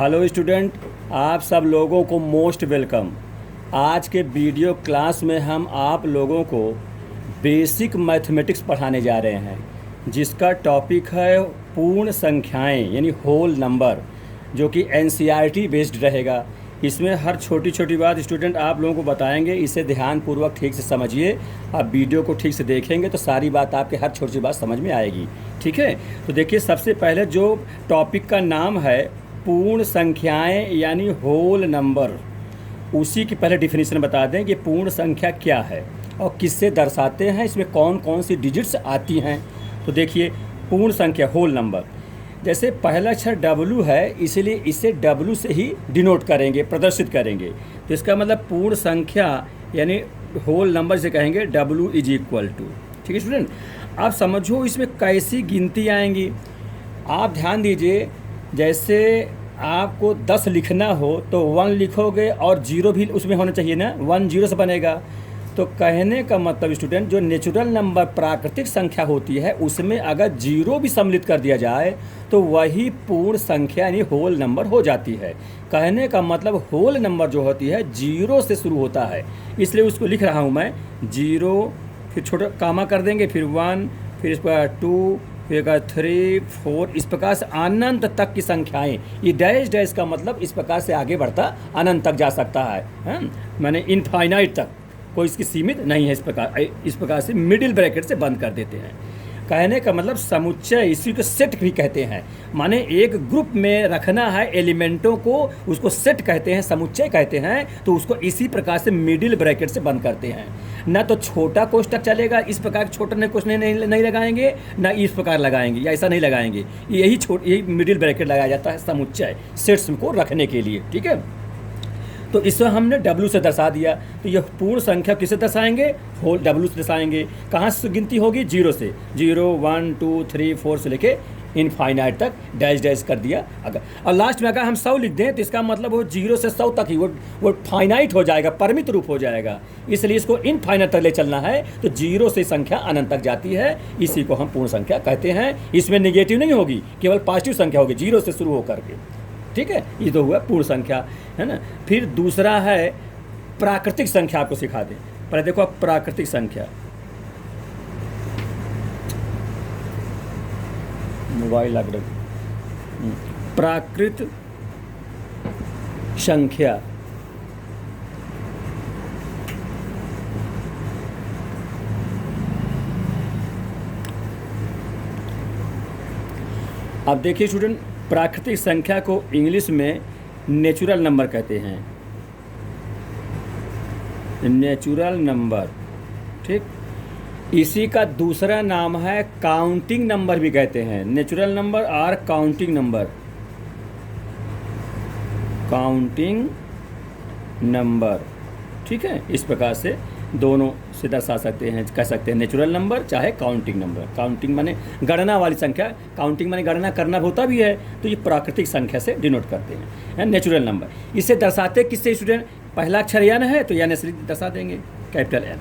Hello student, आप सब लोगों को मोस्ट वेलकम। आज के वीडियो क्लास में हम आप लोगों को बेसिक मैथमेटिक्स पढ़ाने जा रहे हैं, जिसका टॉपिक है पूर्ण संख्याएं यानी होल नंबर, जो कि एनसीईआरटी बेस्ड रहेगा। इसमें हर छोटी छोटी बात स्टूडेंट आप लोगों को बताएंगे, इसे ध्यानपूर्वक ठीक से समझिए। आप वीडियो को ठीक से देखेंगे तो सारी बात आपके हर छोटी सी बात समझ में आएगी। ठीक है, तो देखिए सबसे पहले जो टॉपिक का नाम है पूर्ण संख्याएं यानी होल नंबर, उसी की पहले डिफिनीशन बता दें कि पूर्ण संख्या क्या है और किससे दर्शाते हैं, इसमें कौन कौन सी डिजिट्स आती हैं। तो देखिए पूर्ण संख्या होल नंबर, जैसे पहला अक्षर W है इसलिए इसे W से ही डिनोट करेंगे, प्रदर्शित करेंगे। तो इसका मतलब पूर्ण संख्या यानी होल नंबर से कहेंगे W इज इक्वल टू। ठीक है स्टूडेंट, आप समझो इसमें कैसी गिनती आएंगी। आप ध्यान दीजिए, जैसे आपको 10 लिखना हो तो 1 लिखोगे और 0 भी उसमें होना चाहिए ना, 1 0 से बनेगा। तो कहने का मतलब स्टूडेंट, जो नेचुरल नंबर प्राकृतिक संख्या होती है उसमें अगर 0 भी सम्मिलित कर दिया जाए तो वही पूर्ण संख्या यानी होल नंबर हो जाती है। कहने का मतलब होल नंबर जो होती है 0 से शुरू होता है, इसलिए उसको लिख रहा हूँ मैं 0, फिर छोटा कामा कर देंगे, फिर 1, फिर इस पर 2, फिर 3, 4, इस प्रकार से अनंत तक की संख्याएं। ये डैश डैश का मतलब इस प्रकार से आगे बढ़ता अनंत तक जा सकता है, माने इनफाइनाइट तक, कोई इसकी सीमित नहीं है। इस प्रकार से मिडिल ब्रैकेट से बंद कर देते हैं। कहने का मतलब समुच्चय, इसी को सेट भी कहते हैं, माने एक ग्रुप में रखना है एलिमेंटों को, उसको सेट कहते हैं, समुच्चय कहते हैं। तो उसको इसी प्रकार से मिडिल ब्रैकेट से बंद करते हैं। ना तो छोटा कोष्टक चलेगा, इस प्रकार छोटा कोष्टक नहीं लगाएंगे, ना इस प्रकार लगाएंगे या ऐसा नहीं लगाएंगे। यही मिडिल ब्रैकेट लगाया जाता है समुच्चय सेट्स को रखने के लिए। ठीक है, तो इसे हमने W से दर्शा दिया। तो यह पूर्ण संख्या किसे दर्शाएंगे, होल W से दर्शाएंगे। कहाँ से गिनती होगी, 0 से, 0 1 2 3 4 से लेके इनफाइनाइट तक डैश डैश कर दिया। अगर और लास्ट में अगर हम 100 लिख दें तो इसका मतलब वो 0 से 100 तक ही वो फाइनाइट हो जाएगा, परिमित रूप हो जाएगा। इसलिए इसको इनफाइनाइट तक ले चलना है। तो 0 से संख्या अनंत तक जाती है, इसी को हम पूर्ण संख्या कहते हैं। इसमें नेगेटिव नहीं होगी, केवल पॉजिटिव संख्या होगी 0 से शुरू होकर के। ठीक है, ये तो हुआ पूर्ण संख्या, है ना। फिर दूसरा है प्राकृतिक संख्या, आपको सिखा दें। पहले देखो आप प्राकृतिक संख्या, मोबाइल लग रहा, प्राकृत संख्या। अब देखिए स्टूडेंट, प्राकृतिक संख्या को इंग्लिश में नेचुरल नंबर कहते हैं, नेचुरल नंबर। ठीक, इसी का दूसरा नाम है काउंटिंग नंबर भी कहते हैं। नेचुरल नंबर और काउंटिंग नंबर, काउंटिंग नंबर। ठीक है, इस प्रकार से दोनों से दर्शा सकते हैं, कह सकते हैं नेचुरल नंबर चाहे काउंटिंग नंबर। काउंटिंग माने गणना वाली संख्या, काउंटिंग माने गणना करना होता भी है, तो ये प्राकृतिक संख्या से डिनोट करते हैं नेचुरल नंबर। इसे दर्शाते किससे स्टूडेंट, पहला अक्षर एन है तो एन से दर्शा देंगे, कैपिटल एन।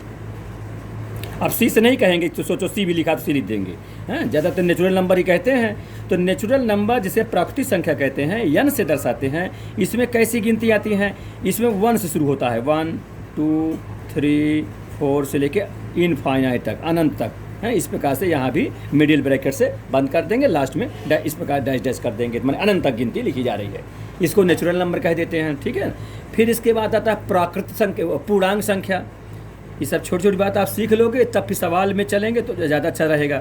अब सी से नहीं कहेंगे, तो सोचो सी भी लिखा तो सी लिख देंगे, हैं। ज़्यादातर नेचुरल नंबर ही कहते हैं। तो नेचुरल नंबर जिसे प्राकृतिक संख्या कहते हैं, एन से दर्शाते हैं। इसमें कैसी गिनती आती है, इसमें 1 से शुरू होता है, 1 2 3 4 से लेके इनफाइनाइट तक, अनंत तक, है। इस प्रकार से यहाँ भी मिडिल ब्रैकेट से बंद कर देंगे, लास्ट में इस प्रकार डैश डैश कर देंगे, मैंने अनंत तक गिनती लिखी जा रही है। इसको नेचुरल नंबर कह देते हैं। ठीक है, फिर इसके बाद आता है प्राकृतिक संख्या, पूर्णांक संख्या। ये सब छोटी छोटी बात आप सीख लोगे, तब फिर सवाल में चलेंगे तो ज़्यादा अच्छा रहेगा।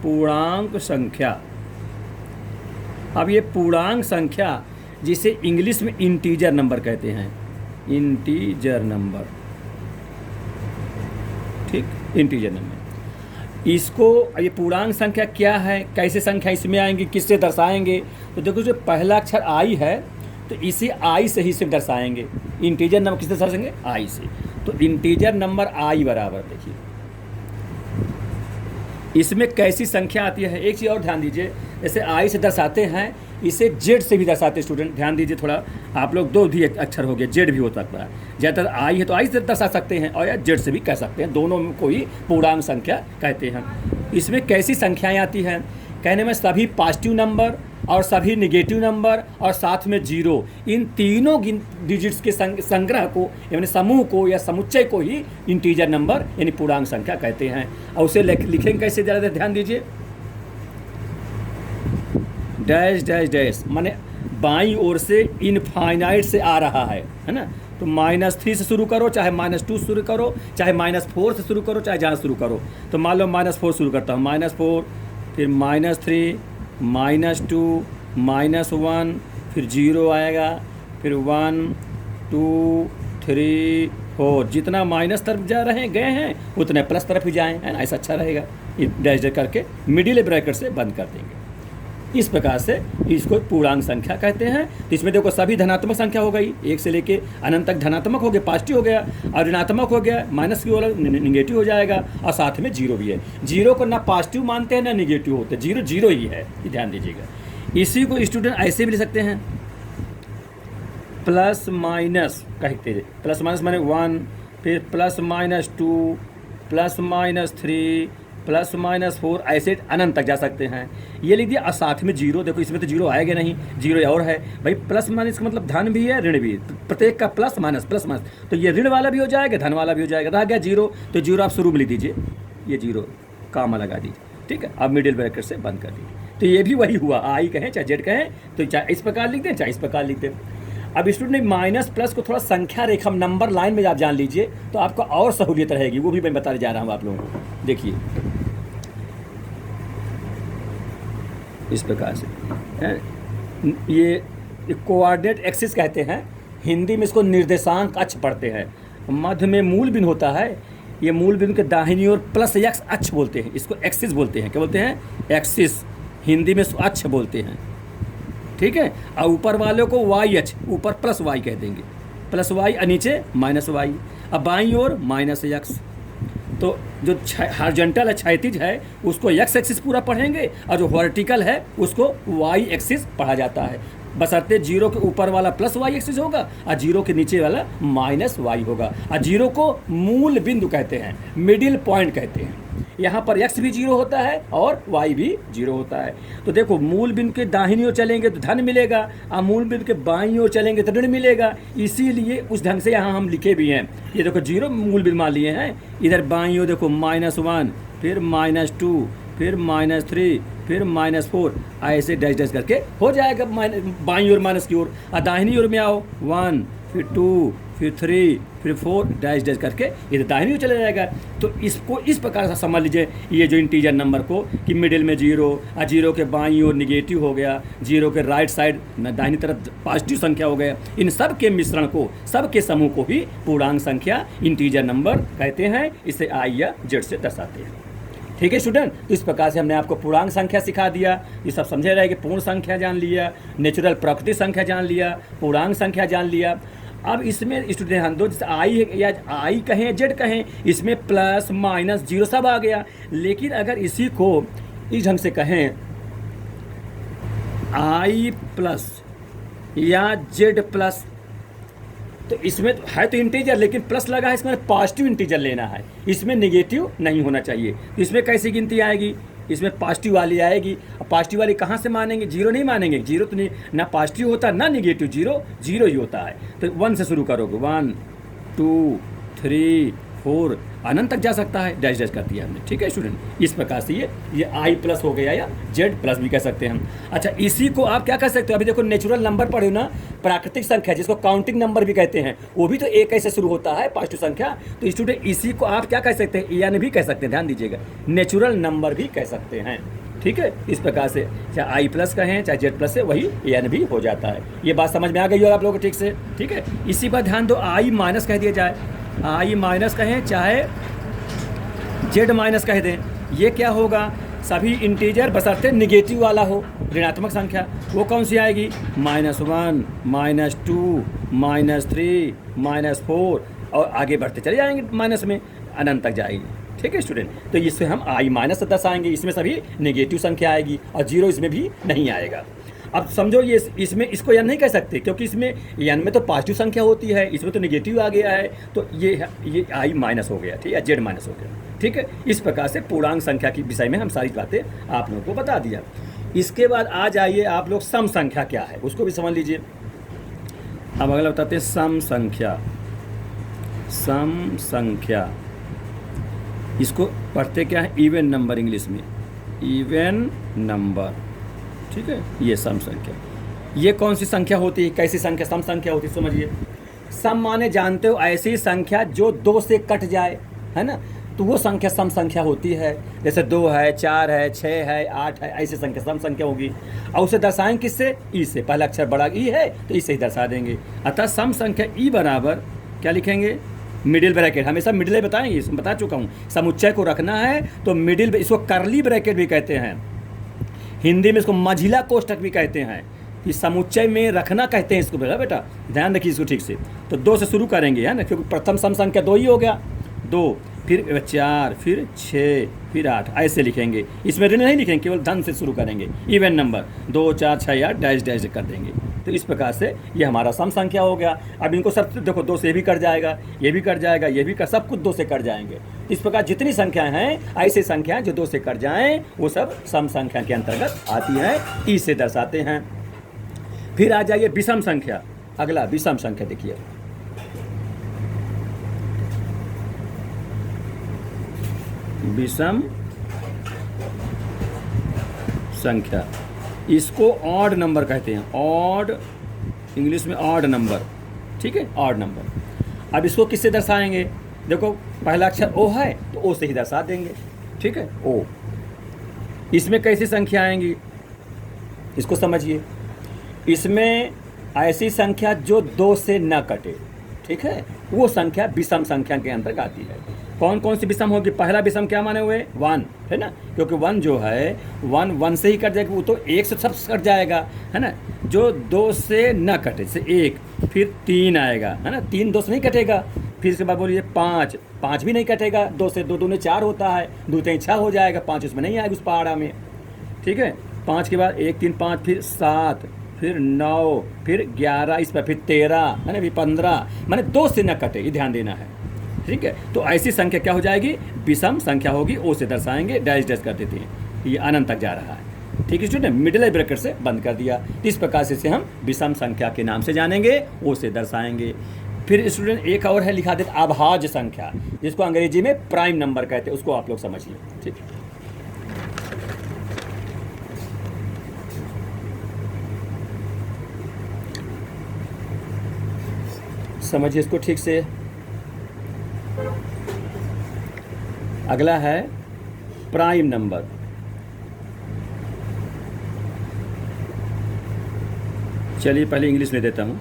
पूर्णांक संख्या, अब ये पूर्णांक संख्या जिसे इंग्लिश में इंटीजर नंबर कहते हैं, इंटीजर नंबर। ठीक, इंटीजर नंबर। इसको, ये पूर्णांक संख्या क्या है, कैसे संख्या इसमें आएंगी, किससे दर्शाएंगे। तो देखो जो पहला अक्षर आई है तो इसी आई से ही सिर्फ दर्शाएंगे। इंटीजर नंबर किससे दर्शाएंगे, आई से। तो इंटीजर नंबर आई बराबर, देखिए इसमें कैसी संख्या आती है। एक चीज़ और ध्यान दीजिए, जैसे आई से दर्शाते हैं, इसे जेड से भी दर्शाते हैं। स्टूडेंट ध्यान दीजिए थोड़ा, आप लोग दो भी अक्षर हो गए, जेड भी हो सकता है। ज़्यादातर आई है तो आई से दर्शा सकते हैं, और या जेड से भी कह सकते हैं, दोनों को ही पूर्णांक संख्या कहते हैं। इसमें कैसी संख्याएं आती हैं, कहने में सभी पॉजिटिव नंबर और सभी निगेटिव नंबर और साथ में जीरो, इन तीनों डिजिट्स के संग्रह को यानी समूह को या समुच्चय को ही इंटीजर नंबर यानी पूर्णांक संख्या कहते हैं। और उसे लिखेंगे कैसे, ज़्यादा ध्यान दीजिए, डैश डैश डैश, माने बाईं ओर से इनफाइनाइट से आ रहा है ना। तो -3 से शुरू करो, चाहे -2 शुरू करो, चाहे -4 से शुरू करो, चाहे जहाँ शुरू करो। तो मान लो -4 शुरू करता हूँ, -4, फिर -3, -2, -1, फिर 0 आएगा, फिर 1 2 3 4, जितना माइनस तरफ जा रहे हैं गए हैं उतने प्लस तरफ ही जाएं, है ना, ऐसा अच्छा रहेगा। ये डैश डैश करके मिडिल ब्रैकेट से बंद कर देंगे। इस प्रकार से इसको पूर्णांक संख्या कहते हैं। तो इसमें देखो सभी धनात्मक संख्या हो गई, 1 से लेके अनंत तक धनात्मक हो गया, पॉजिटिव हो गया, और ऋणात्मक हो गया, माइनस की ओर निगेटिव हो जाएगा, और साथ में जीरो भी है। जीरो को ना पॉजिटिव मानते हैं ना निगेटिव होते, जीरो जीरो ही है, ये ध्यान दीजिएगा। इसी को स्टूडेंट ऐसे भी लिख सकते हैं, प्लस माइनस कहते हैं, प्लस माइनस माने 1, फिर +-2, +-3, +-4, ऐसे अनंत तक जा सकते हैं। ये लिख दिया, और साथ में जीरो, देखो इसमें तो जीरो आएगा नहीं, जीरो और है भाई, प्लस माइनस का मतलब धन भी है ऋण भी, प्रत्येक का प्लस माइनस, तो ये ऋण वाला भी हो जाएगा, धन वाला भी हो जाएगा। रह गया जीरो, तो जीरो आप शुरू में लिख दीजिए, ये जीरो कामा लगा दीजिए, ठीक है। अब मिडिल ब्रैकेट से बंद कर दीजिए। तो ये भी वही हुआ, आई कहें चाहे जेड कहें, तो चाहे इस प्रकार लिख दें चाहे इस प्रकार लिख दें। अब स्टूडेंट माइनस प्लस को थोड़ा संख्या रेखा नंबर लाइन में आप जान लीजिए, तो आपको और सहूलियत रहेगी, वो भी मैं बताने जा रहा हूँ आप लोगों को। देखिए इस प्रकार से ये कोऑर्डिनेट एक्सिस कहते हैं, हिंदी में इसको निर्देशांक अक्ष पढ़ते हैं। मध्य में मूल बिंदु होता है, ये मूल बिंदु के दाहिनी ओर प्लस एक्स अक्ष बोलते हैं, इसको एक्सिस बोलते हैं। क्या बोलते हैं? एक्सिस, हिंदी में इसको अक्ष बोलते हैं, ठीक है। और ऊपर वालों को वाई अक्ष, ऊपर प्लस वाई कह देंगे, प्लस वाई, और नीचे माइनस वाई। अब बाईं ओर माइनस एक्स, तो जो हॉरिजॉन्टल है, क्षैतिज है, उसको एक्स एक्सिस पूरा पढ़ेंगे, और जो वर्टिकल है उसको वाई एक्सिस पढ़ा जाता है, बशर्ते जीरो के ऊपर वाला प्लस वाई एक्सिस होगा और जीरो के नीचे वाला माइनस वाई होगा। और जीरो को मूल बिंदु कहते हैं, मिडिल पॉइंट कहते हैं। यहाँ पर एक्स भी जीरो होता है और वाई भी जीरो होता है। तो देखो मूल बिंदु के दाहिनी ओर चलेंगे तो धन मिलेगा, और मूल बिंदु के बाईं ओर चलेंगे तो ऋण मिलेगा। इसीलिए उस ढंग से यहाँ हम लिखे भी हैं। ये देखो जीरो मूल बिंदु मान लिए हैं, इधर बाईं ओर देखो -1, फिर -2, फिर -3, फिर -4, ऐसे डैश डैश करके हो जाएगा बाईं ओर माइनस की ओर। और दाहिनी ओर में आओ, 1, फिर 2, फिर 3, फिर 4, डैश डैश करके ये दाहिनी ओर चला जाएगा। तो इसको इस प्रकार से समझ लीजिए, ये जो इंटीजर नंबर को कि मिडिल में जीरो, और जीरो के बाईं ओर निगेटिव हो गया, जीरो के राइट साइड दाहिनी तरफ पॉजिटिव संख्या हो गया। इन सब के मिश्रण को, सब के समूह को ही पूर्णांक संख्या इंटीजर नंबर कहते हैं। इसे आई या जेड से दर्शाते हैं, ठीक है स्टूडेंट। तो इस प्रकार से हमने आपको पूर्णांक संख्या सिखा दिया, ये सब समझे रहे कि पूर्ण संख्या जान लिया, नेचुरल प्राकृतिक संख्या जान लिया, पूर्णांक संख्या जान लिया। अब इसमें स्टूडेंट हम दो, जैसे आई या आई कहें जेड कहें, इसमें प्लस माइनस जीरो सब आ गया। लेकिन अगर इसी को इस ढंग से कहें, आई प्लस या जेड प्लस, तो इसमें है तो इंटीजर लेकिन प्लस लगा है, इसमें पॉजिटिव इंटीजर लेना है, इसमें नेगेटिव नहीं होना चाहिए। तो इसमें कैसी गिनती आएगी? इसमें पॉजिटिव वाली आएगी। और पॉजिटिव वाली कहाँ से मानेंगे? जीरो नहीं मानेंगे, जीरो तो नहीं, ना पॉजिटिव होता ना नेगेटिव, जीरो जीरो ही होता है। तो 1 से शुरू करोगे, 1 2 3 4, अनंत तक जा सकता है, डैश डैश कर दिया हमने, ठीक है स्टूडेंट। इस प्रकार से ये आई प्लस हो गया, या जेड प्लस भी कह सकते हैं हम। अच्छा, इसी को आप क्या कह सकते हो? अभी देखो नेचुरल नंबर पढ़े ना, प्राकृतिक संख्या जिसको काउंटिंग नंबर भी कहते हैं, वो भी तो एक ऐसे शुरू होता है, पॉजिटिव संख्या। तो स्टूडेंट इसी को आप क्या कह सकते हैं? एन भी कह सकते हैं, ध्यान दीजिएगा, नेचुरल नंबर भी कह सकते हैं, ठीक है। इस प्रकार से चाहे आई प्लस कहें चाहे जेड प्लस से वही एन भी हो जाता है। ये बात समझ में आ गई हो आप लोगों को ठीक से, ठीक है। इसी पर ध्यान दो, आई माइनस कह दिया जाए, आई माइनस कहें चाहे जेड माइनस कह दें, ये क्या होगा? सभी इंटीजर बशर्ते निगेटिव वाला हो, ऋणात्मक संख्या। वो कौन सी आएगी? -1, -2, -3, -4, और आगे बढ़ते चले जाएंगे माइनस में, अनंत तक जाएगी, ठीक है स्टूडेंट। तो इससे हम आई माइनस से दर्शाएंगे, इसमें सभी नेगेटिव संख्या आएगी और जीरो इसमें भी नहीं आएगा। अब समझो ये इसमें इसको एन नहीं कह सकते, क्योंकि इसमें एन में तो पॉजिटिव संख्या होती है, इसमें तो नेगेटिव आ गया है, तो ये आई माइनस हो गया, ठीक है, जेड माइनस हो गया, ठीक है। इस प्रकार से पूर्णांक संख्या के विषय में हम सारी बातें आप लोगों को बता दिया। इसके बाद आ जाइए आप लोग सम संख्या क्या है उसको भी समझ लीजिए। अब अगला बताते हैं सम संख्या। सम संख्या इसको पढ़ते क्या है, इवन नंबर इंग्लिश में, इवन नंबर, ठीक है। ये सम संख्या, ये कौन सी संख्या होती है, कैसी संख्या सम संख्या होती है समझिए। सम माने जानते हो ऐसी संख्या जो 2 से कट जाए, है ना, तो वो संख्या सम संख्या होती है। जैसे 2 है, 4 है, 6 है, 8 है, ऐसी संख्या सम संख्या होगी। और उसे दर्शाएंगे किससे, ई से। पहला अक्षर बड़ा ई है तो ई से ही दर्शा देंगे। अतः सम संख्या ई बराबर क्या लिखेंगे, मिडिल ब्रैकेट, हमेशा मिडिल ही बताएंगे, इसमें बता चुका हूँ। समुच्चय को रखना है तो मिडिल, इसको करली ब्रैकेट भी कहते हैं, हिंदी में इसको मझिला कोष्ठक भी कहते हैं, कि समुच्चय में रखना कहते हैं इसको। बेटा ध्यान रखिए इसको ठीक से। तो 2 से शुरू करेंगे, है ना, क्योंकि प्रथम सम संख्या 2 ही हो गया। 2 फिर 4 फिर 6 फिर 8 ऐसे लिखेंगे। इसमें ऋण नहीं लिखेंगे, केवल धन से शुरू करेंगे। इवन नंबर 2 4 6 8 डैश डैश कर देंगे। तो इस प्रकार से ये हमारा सम संख्या हो गया। अब इनको सब देखो, 2 से भी कट जाएगा, ये भी कट जाएगा, ये भी कट, सब कुछ 2 से कट जाएंगे। इस प्रकार जितनी संख्याएं हैं, ऐसी संख्याएं जो 2 से कट जाएं वो सब सम संख्या के अंतर्गत आती हैं, ई से दर्शाते हैं। फिर आ जाइए विषम संख्या। अगला विषम संख्या देखिए, विषम संख्या, इसको ऑड नंबर कहते हैं। ऑड, इंग्लिश में ऑड नंबर, ठीक है, ऑड नंबर। अब इसको किससे दर्शाएंगे, देखो पहला अक्षर ओ है तो ओ से ही दर्शा देंगे, ठीक है, ओ। इसमें कैसी संख्या आएंगी इसको समझिए। इसमें ऐसी संख्या जो 2 से न कटे, ठीक है, वो संख्या विषम संख्या के अंतर्गत आती है। कौन कौन सी विषम होगी, पहला विषम क्या माने हुए, 1, है ना, क्योंकि 1 जो है 1 से ही कट जाएगा, वो तो 1 से सब कट जाएगा, है ना। जो 2 से न कटे, जैसे 1, फिर 3 आएगा, है ना, 3 2 से नहीं कटेगा। फिर इसके बाद बोलिए 5 भी नहीं कटेगा, 2 से 2 दूने 4 होता है, 2 3 6 हो जाएगा, 5 उसमें नहीं आएगा उस पहाड़ा में, ठीक है। 5 के बाद 1 3 5, फिर 7, फिर 9, फिर 11, इस पर फिर 13, है ना, फिर 15, माने 2 से न कटे, ये ध्यान देना है, ठीक है। तो ऐसी संख्या क्या हो जाएगी, विषम संख्या होगी, ओ से दर्शाएंगे, डैश डैश कर देते हैं, ये अनंत तक जा रहा है, ठीक है स्टूडेंट। मिडिल ब्रैकेट से बंद कर दिया। इस प्रकार से इसे हम विषम संख्या के नाम से जानेंगे, ओ से दर्शाएंगे। फिर स्टूडेंट एक और है, लिखा देते अभाज्य संख्या, जिसको अंग्रेजी में प्राइम नंबर कहते हैं, उसको आप लोग समझिए, ठीक है। समझिए इसको ठीक से। अगला है प्राइम नंबर। चलिए पहले इंग्लिश में देता हूँ।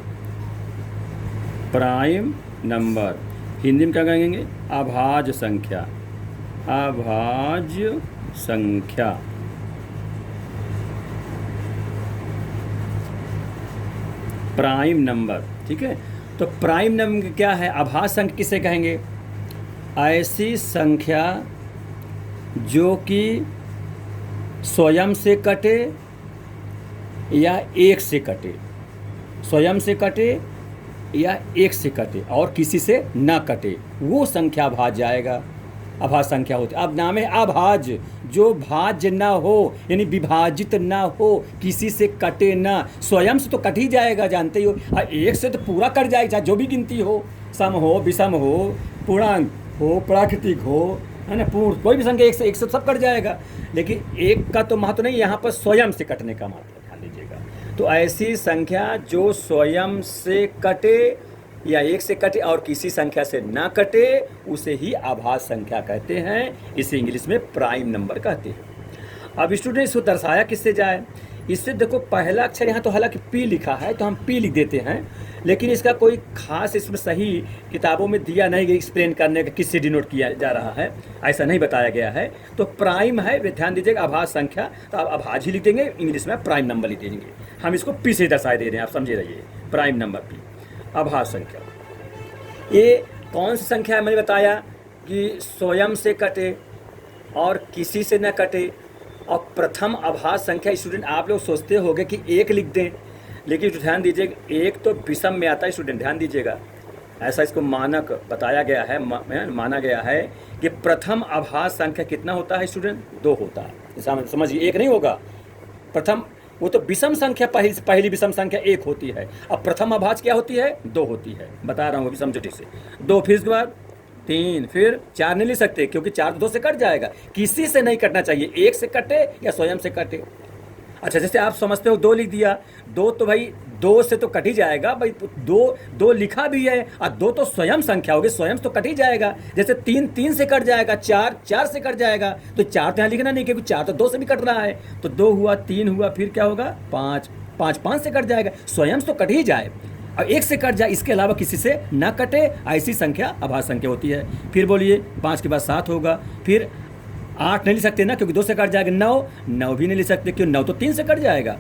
प्राइम नंबर हिंदी में क्या कहेंगे, अभाज्य संख्या, अभाज्य संख्या। प्राइम नंबर, ठीक है। तो प्राइम नंबर क्या है, अभाज्य संख्या किसे कहेंगे, ऐसी संख्या जो कि स्वयं से कटे या 1 से कटे, स्वयं से कटे या 1 से कटे और किसी से न कटे, वो संख्या अभाज्य आएगा, अभाज्य संख्या होती है। अब नाम है अभाज्य, जो भाज्य ना हो, यानी विभाजित ना हो, किसी से कटे ना, स्वयं से तो कट ही जाएगा, जानते ही हो। 1 से तो पूरा कट जाएगा, चाहे जो भी गिनती हो, सम हो, विषम हो, पूर्णांक हो, प्राकृतिक हो, है ना, पूर्ण, कोई भी संख्या 1 से सब कट जाएगा। लेकिन 1 का तो महत्व नहीं, यहाँ पर स्वयं से कटने का महत्व, ध्यान दीजिएगा। तो ऐसी संख्या जो स्वयं से कटे या 1 से कटे और किसी संख्या से ना कटे, उसे ही अभाज्य संख्या कहते हैं। इसे इंग्लिश में प्राइम नंबर कहते हैं। अब स्टूडेंट इसको दर्शाया किससे जाए, इससे देखो पहला अक्षर यहाँ तो हालांकि पी लिखा है तो हम पी लिख देते हैं, लेकिन इसका कोई खास इसमें सही किताबों में दिया नहीं, एक्सप्लेन करने का किससे डिनोट किया जा रहा है, ऐसा नहीं बताया गया है। तो प्राइम है, ध्यान दीजिएगा, अभाज्य संख्या, तो आप अभाज्य ही लिख देंगे, इंग्लिश में प्राइम नंबर लिख देंगे। हम इसको पी से दर्शाए दे रहे हैं, आप समझे रहिए, प्राइम नंबर पी, अभाज्य संख्या। ये कौन सी संख्या है, मैंने बताया कि स्वयं से कटे और किसी से न कटे। और प्रथम अभाज्य संख्या स्टूडेंट आप लोग सोचते होंगे कि 1 लिख दें, लेकिन ध्यान दीजिएगा 1 तो विषम में आता है स्टूडेंट, ध्यान दीजिएगा, ऐसा इसको मानक बताया गया है, माना गया है कि प्रथम अभाज्य संख्या कितना होता है स्टूडेंट, 2 होता है। समझिए 1 नहीं होगा, प्रथम वो तो विषम संख्या पहली विषम संख्या 1 होती है। अब प्रथम अभाज्य क्या होती है? 2 होती है। बता रहा हूँ अभी समझो ठीक से। 2 फिर उसके बाद 3 फिर 4 नहीं ले सकते क्योंकि 4 तो 2 से कट जाएगा। किसी से नहीं कटना चाहिए, 1 से कटे या स्वयं से कटे। अच्छा जैसे आप समझते हो 2 लिख दिया, 2 तो भाई 2 से तो कट ही जाएगा भाई, 2 लिखा भी है और 2 तो स्वयं संख्या होगी, स्वयं तो कट ही जाएगा। जैसे 3 से कट जाएगा, 4 से कट जाएगा, तो 4 तो यहाँ लिखना नहीं क्योंकि 4 तो 2 से भी कट रहा है। तो 2 हुआ, 3 हुआ, फिर क्या होगा? 5 से कट जाएगा, स्वयं तो कट ही जाए। अब 1 से कट जाए, इसके अलावा किसी से ना कटे, ऐसी संख्या अभाज्य संख्या होती है। फिर बोलिए 5 के बाद 7 होगा, फिर 8 नहीं लिख सकते ना क्योंकि 2 से कट जाएगा। 9 भी नहीं लिख सकते क्यों? 9 तो 3 से कट जाएगा,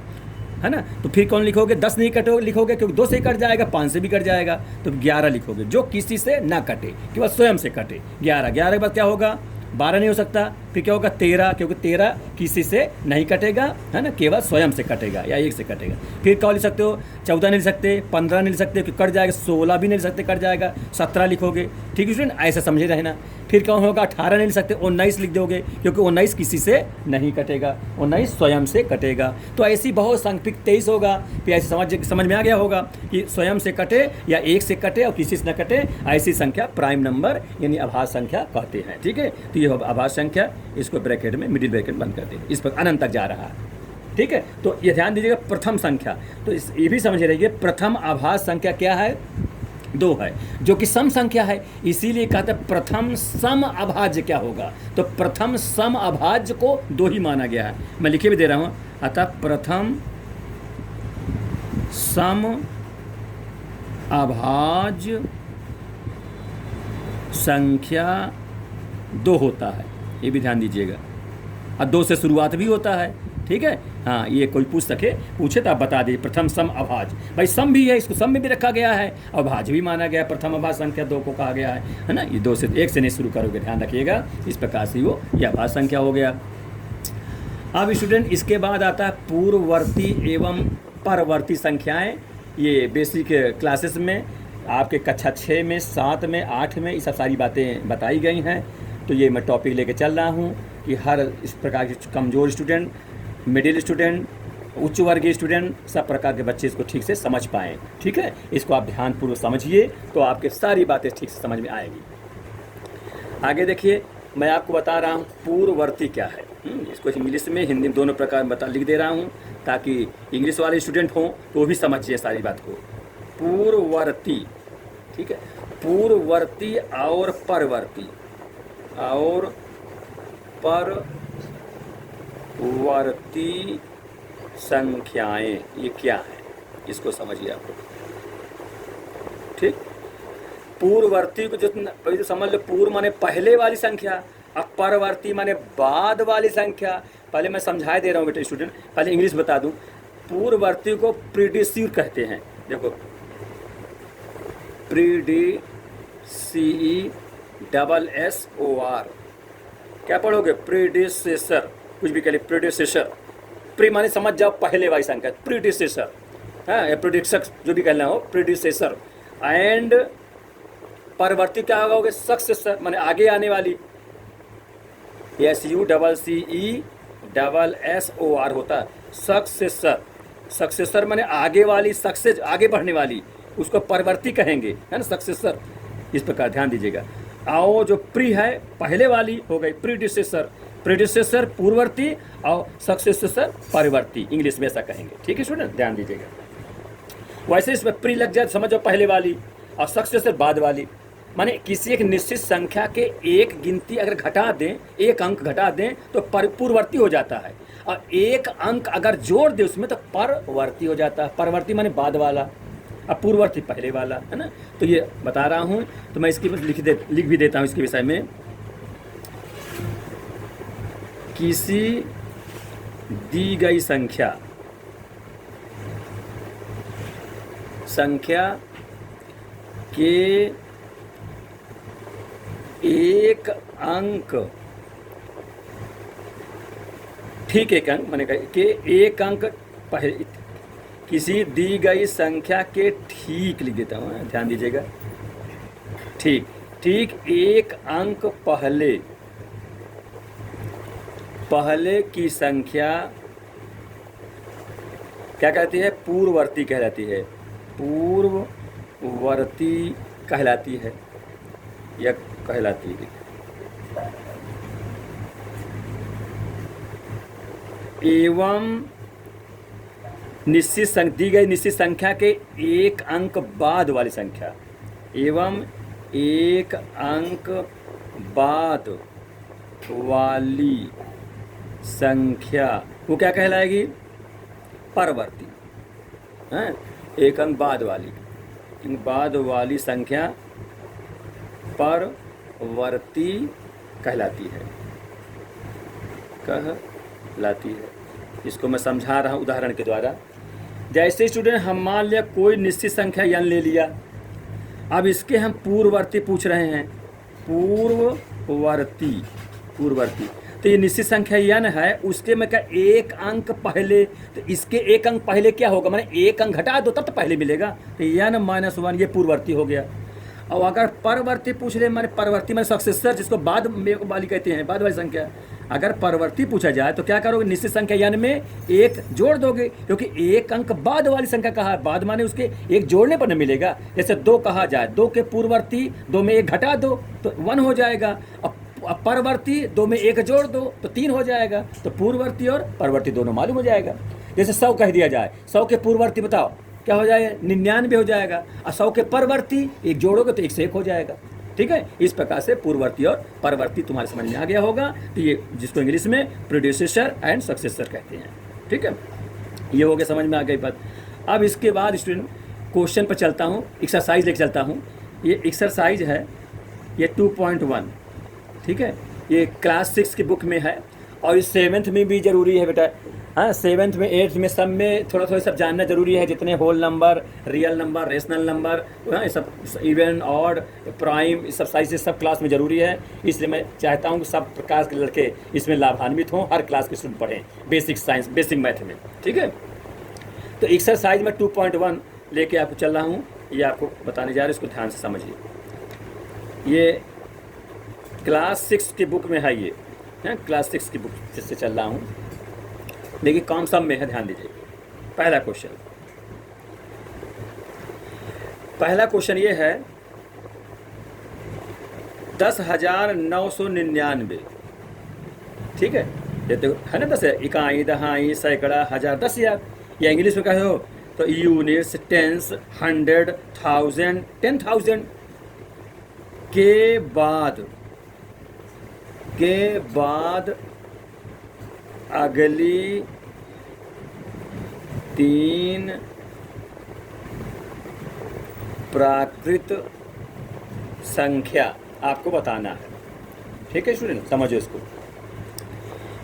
है ना। तो फिर कौन लिखोगे? 10 नहीं लिखोगे क्योंकि 2 से कट जाएगा, 5 से भी कट जाएगा। तो 11 लिखोगे जो किसी से ना कटे, केवल स्वयं से कटे। 11 के बाद क्या होगा? 12 नहीं हो सकता, फिर क्या होगा? 13, क्योंकि 13 किसी से नहीं कटेगा, है ना, केवल स्वयं से कटेगा या 1 से कटेगा। फिर क्या लिख सकते हो? 14 नहीं लिख सकते, 15 नहीं लिख सकते क्योंकि कट जाएगा, 16 भी नहीं लिख सकते, कट जाएगा, 17 लिखोगे। ठीक है स्टूडेंट, ऐसा समझे रहना। फिर क्या होगा? 18 नहीं लिख सकते, 19 लिख दोगे क्योंकि 19 किसी से नहीं कटेगा, 19 स्वयं से कटेगा। तो ऐसी बहुत संख्या, फिर 23 होगा। फिर ऐसे समझ में आ गया होगा कि स्वयं से कटे या 1 से कटे और किसी से न कटे, ऐसी संख्या प्राइम नंबर यानी अभाज्य संख्या कहते हैं। ठीक है, तो ये अभाज्य संख्या, इसको ब्रैकेट में मिडिल ब्रैकेट बंद कर देंगे, इस पर अनंत तक जा रहा है। ठीक है, तो ये ध्यान दीजिएगा प्रथम संख्या, तो ये भी समझ रहिए प्रथम अभाज्य संख्या क्या है? 2 है, जो कि सम संख्या है, इसीलिए कहते हैं प्रथम सम अभाज्य क्या होगा? तो प्रथम सम अभाज्य को 2 ही माना गया है। मैं लिखे भी दे रहा हूँ, अतः प्रथम सम अभाज्य संख्या 2 होता है, ये भी ध्यान दीजिएगा। और 2 से शुरुआत भी होता है। ठीक है, हाँ, ये कोई पूछे तो आप बता दीजिए। प्रथम सम अभाज्य, भाई सम भी है, इसको सम में भी रखा गया है, अभाज्य भी माना गया है। प्रथम अभाज्य संख्या 2 को कहा गया है ना। ये 2 से 1 से नहीं शुरू करोगे, ध्यान रखिएगा। इस प्रकार से वो यह अभाज्य संख्या हो गया। अब स्टूडेंट इसके बाद आता है पूर्ववर्ती एवं परवर्ती संख्याएं। ये बेसिक क्लासेस में आपके कक्षा 6 में, 7 में, 8 में ये सब सारी बातें बताई गई हैं। तो ये मैं टॉपिक लेके चल रहा हूँ कि हर इस प्रकार के कमज़ोर स्टूडेंट, मिडिल स्टूडेंट, उच्च वर्गीय स्टूडेंट, सब प्रकार के बच्चे इसको ठीक से समझ पाएँ। ठीक है, इसको आप ध्यानपूर्वक समझिए तो आपके सारी बातें ठीक से समझ में आएगी। आगे देखिए, मैं आपको बता रहा हूँ पूर्ववर्ती क्या है। इसको इंग्लिश में, हिंदी में दोनों प्रकार में लिख दे रहा हूँ ताकि इंग्लिश वाले स्टूडेंट हों तो वो भी समझिए सारी बात को। पूर्ववर्ती, ठीक है, पूर्ववर्ती और परवर्ती संख्याएं ये क्या है, इसको समझिए आप लोग। ठीक, पूर्ववर्ती को जो समझ लो, पूर्व माने पहले वाली संख्या, अब परवर्ती माने बाद वाली संख्या। पहले मैं समझाए दे रहा हूँ बेटे स्टूडेंट, पहले इंग्लिश बता दूं। पूर्ववर्ती को प्रीडिसीवर कहते हैं। देखो, CESSOR, क्या पढ़ोगे? प्रीडिसेसर, कुछ भी कह ली, प्रीडिसेसर। प्री माने समझ जाओ पहले वाली संख्या, प्रीडिसेसर, हाँ, या प्रीडिक्सर, जो भी कहना हो, प्रीडिसेसर। एंड परवर्ती क्या होगा? सक्सेसर माने आगे आने वाली, SUCCESSOR होता है, सक्सेसर। सक्सेसर माने आगे वाली, सक्सेस आगे बढ़ने वाली, उसको परवर्ती कहेंगे, है ना, सक्सेसर। इस प्रकार ध्यान दीजिएगा। आओ जो प्री है पहले वाली हो गई प्रीडिसेसर, प्रीडिसेसर पूर्ववर्ती और सक्सेसर परवर्ती, इंग्लिश में ऐसा कहेंगे। ठीक है स्टूडेंट, ध्यान दीजिएगा। वैसे इसमें प्री लग जाए समझो पहले वाली, और सक्सेसर बाद वाली। माने किसी एक निश्चित संख्या के एक गिनती अगर घटा दें, एक अंक घटा दें तो पूर्ववर्ती हो जाता है, और एक अंक अगर जोड़ दें उसमें तो परवर्ती हो जाता है। परवर्ती माने बाद वाला, अब पूर्ववर्ती पहले वाला, है ना। तो ये बता रहा हूँ, तो मैं इसकी लिख भी देता हूँ इसके विषय में। किसी दी गई संख्या के एक अंक, ठीक एक अंक मैंने कहा कि एक अंक पहले, किसी दी गई संख्या के, ठीक लिख देता हूँ, ध्यान दीजिएगा, ठीक एक अंक पहले की संख्या क्या कहती है? पूर्ववर्ती कहलाती है, पूर्ववर्ती कहलाती है या कहलाती है। एवं दी गई निश्चित संख्या के एक अंक बाद वाली संख्या, एवं एक अंक बाद वाली संख्या वो क्या कहलाएगी? परवर्ती। हैं? एक अंक बाद वाली संख्या परवर्ती कहलाती है। इसको मैं समझा रहा हूँ उदाहरण के द्वारा। जैसे स्टूडेंट, हम मान लिया कोई निश्चित संख्या n ले लिया, अब इसके हम पूर्ववर्ती पूछ रहे हैं, पूर्ववर्ती। तो ये निश्चित संख्या n है, उसके में क्या एक अंक पहले, तो इसके एक अंक पहले क्या होगा? मैंने एक अंक घटा दो तब तो पहले मिलेगा, तो n-1 ये पूर्ववर्ती हो गया। और अगर परवर्ती पूछ ले, मैंने परवर्ती मैंने सक्सेसर, जिसको बाद में वाली कहते हैं, बाद वाली संख्या, अगर परवर्ती पूछा जाए तो क्या करोगे? निश्चित संख्या n में एक जोड़ दोगे, क्योंकि एक अंक बाद वाली संख्या कहा है, बाद माने उसके एक जोड़ने पर न मिलेगा। जैसे 2 कहा जाए, 2 के पूर्ववर्ती 2 में एक घटा दो तो 1 हो जाएगा, अब परवर्ती 2 में एक जोड़ दो तो 3 हो जाएगा। तो पूर्ववर्ती और परवर्ती दोनों मालूम हो जाएगा। जैसे 100 कह दिया जाए, 100 के पूर्ववर्ती बताओ क्या हो जाएगा? 99 हो जाएगा, और 100 के परवर्ती एक जोड़ोगे तो 101 हो जाएगा। ठीक है, इस प्रकार से पूर्ववर्ती और परवर्ती तुम्हारे समझ में आ गया होगा। तो ये जिसको इंग्लिश में प्रोड्यूसर एंड सक्सेसर कहते हैं। ठीक है, ये हो गया, समझ में आ गई बात। अब इसके बाद स्टूडेंट क्वेश्चन पर चलता हूँ, एक्सरसाइज लेके चलता हूँ। ये एक्सरसाइज है, ये 2.1। ठीक है, ये क्लास 6 की बुक में है, और इस 7th में भी ज़रूरी है बेटा। हाँ, 7th में 8th में सब में थोड़ा सब जानना जरूरी है, जितने whole number, real number, rational number, ये सब इवन, ऑड, प्राइम, सब साइज सब क्लास में ज़रूरी है। इसलिए मैं चाहता हूँ कि सब प्रकार के लड़के इसमें लाभान्वित हों, हर क्लास के स्टूडेंट पढ़ें बेसिक साइंस, बेसिक मैथ में। ठीक है, तो एक्सरसाइज में 2.1 लेके आपको चल रहा हूँ, ये आपको बताने जा रहे हैं, इसको ध्यान से समझिए। ये क्लास 6 की बुक में है, ये है क्लास 6 की बुक जिससे चल रहा हूँ। देखिए कौन सा में है, ध्यान दीजिए। पहला क्वेश्चन ये है 10,999। ठीक है, ये तो है ना, 10 इकाई, दहाई, सैकड़ा, हजार, 10,000, या इंग्लिश में कहे हो तो यूनिट्स, टेंस, 100, 1000, 10,000 के बाद अगली 3 प्राकृत संख्या आपको बताना है। ठीक है स्टूडेंट, समझो इसको।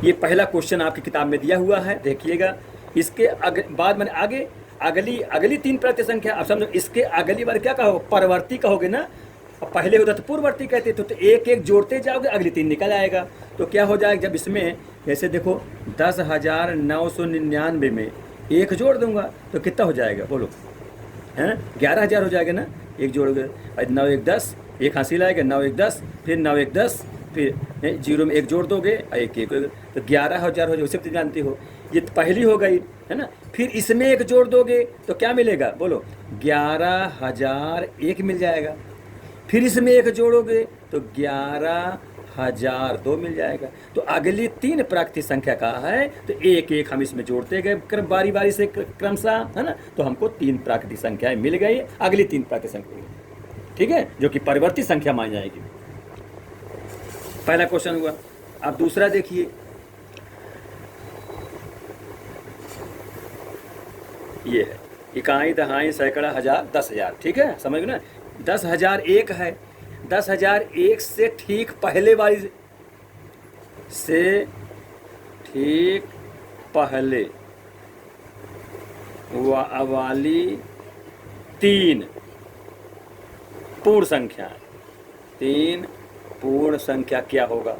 ये पहला क्वेश्चन आपकी किताब में दिया हुआ है, देखिएगा। इसके बाद मैंने आगे अगली 3 प्राकृत संख्या, आप समझो इसके अगली बार क्या कहोगे? परवर्ती कहोगे ना, पहले होता तो पूर्ववर्ती कहते, तो एक एक जोड़ते जाओगे, अगली 3 निकल आएगा। तो क्या हो जाएगा? जब इसमें जैसे देखो 10,999 में एक जोड़ दूंगा तो कितना हो जाएगा बोलो? हैं, 11,000 हो जाएगा ना, एक जोड़ोगे, 9 1 10, एक हासिल आएगा, 9 1 10, फिर 9 1 10, फिर 0 में एक जोड़ दोगे, एक तो 11,000 हो जाएगा। उसे तो जानते हो, ये तो पहली हो गई है ना। फिर इसमें एक जोड़ दोगे तो क्या मिलेगा बोलो? 11,001 मिल जाएगा। फिर इसमें एक जोड़ोगे तो 11,002 मिल जाएगा। तो अगली 3 प्राकृतिक संख्या का है, तो एक एक हम इसमें जोड़ते गए बारी बारी से क्रमशः, है ना। तो हमको 3 प्राकृतिक संख्याएं मिल गई, अगली 3 प्राकृतिक संख्या। ठीक है, जो कि परिवर्तित संख्या मानी जाएगी। पहला क्वेश्चन हुआ। अब दूसरा देखिए, ये है इकाई, दहाई, सैकड़ा, हजार, 10,000। ठीक है, समझ गए ना। 10,001 है, 10,001 से ठीक पहले वाली वाली 3 पूर्ण संख्या, 3 पूर्ण संख्या क्या होगा?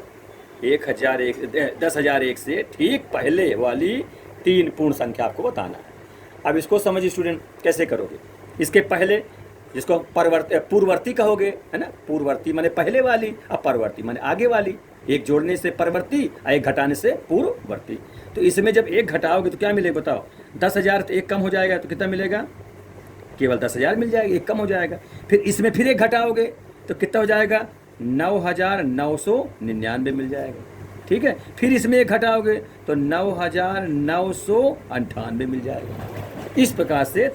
10,001 से ठीक पहले वाली 3 पूर्ण संख्या आपको बताना है। अब इसको समझिए स्टूडेंट, कैसे करोगे? इसके पहले जिसको पूर्ववर्ती कहोगे, है ना। पूर्ववर्ती माने पहले वाली, अब परवर्ती माने आगे वाली। एक जोड़ने से परवर्ती और एक घटाने से पूर्ववर्ती। तो इसमें जब एक घटाओगे तो क्या मिलेगा बताओ? 10,000 तो एक कम हो जाएगा तो कितना मिलेगा? केवल 10,000 मिल जाएगा, एक कम हो जाएगा। फिर इसमें फिर एक घटाओगे तो कितना हो जाएगा? 9,999 मिल जाएगा। ठीक है, फिर इसमें एक घटाओगे तो 9,998 मिल जाएगा। इस प्रकार से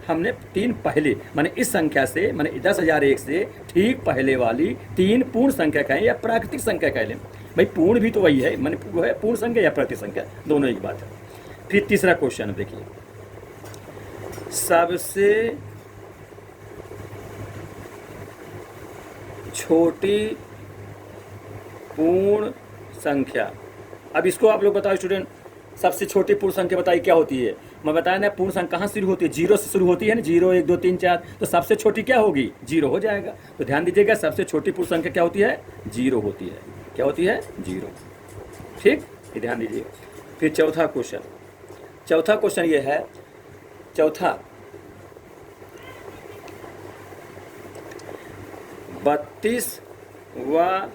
हमने तीन पहले माने इस संख्या से माने 10,001 से ठीक पहले वाली तीन पूर्ण संख्या कहें या प्राकृतिक संख्या कह लें। भाई पूर्ण भी तो वही है, माने वो है पूर्ण संख्या या प्राकृतिक संख्या, दोनों एक बात है। फिर तीसरा क्वेश्चन देखिए, सबसे छोटी पूर्ण संख्या। अब इसको आप लोग बताओ स्टूडेंट, सबसे छोटी पूर्ण संख्या बताइए क्या होती है? मैं बताया ना, पूर्ण संख्या कहाँ शुरू होती है? 0 से शुरू होती है ना, 0 1 2 3 4। तो सबसे छोटी क्या होगी? 0 हो जाएगा। तो ध्यान दीजिएगा, सबसे छोटी पूर्ण संख्या क्या होती है? 0 होती है। क्या होती है? 0। ठीक, ये ध्यान दीजिए। फिर चौथा क्वेश्चन ये है, चौथा 32 व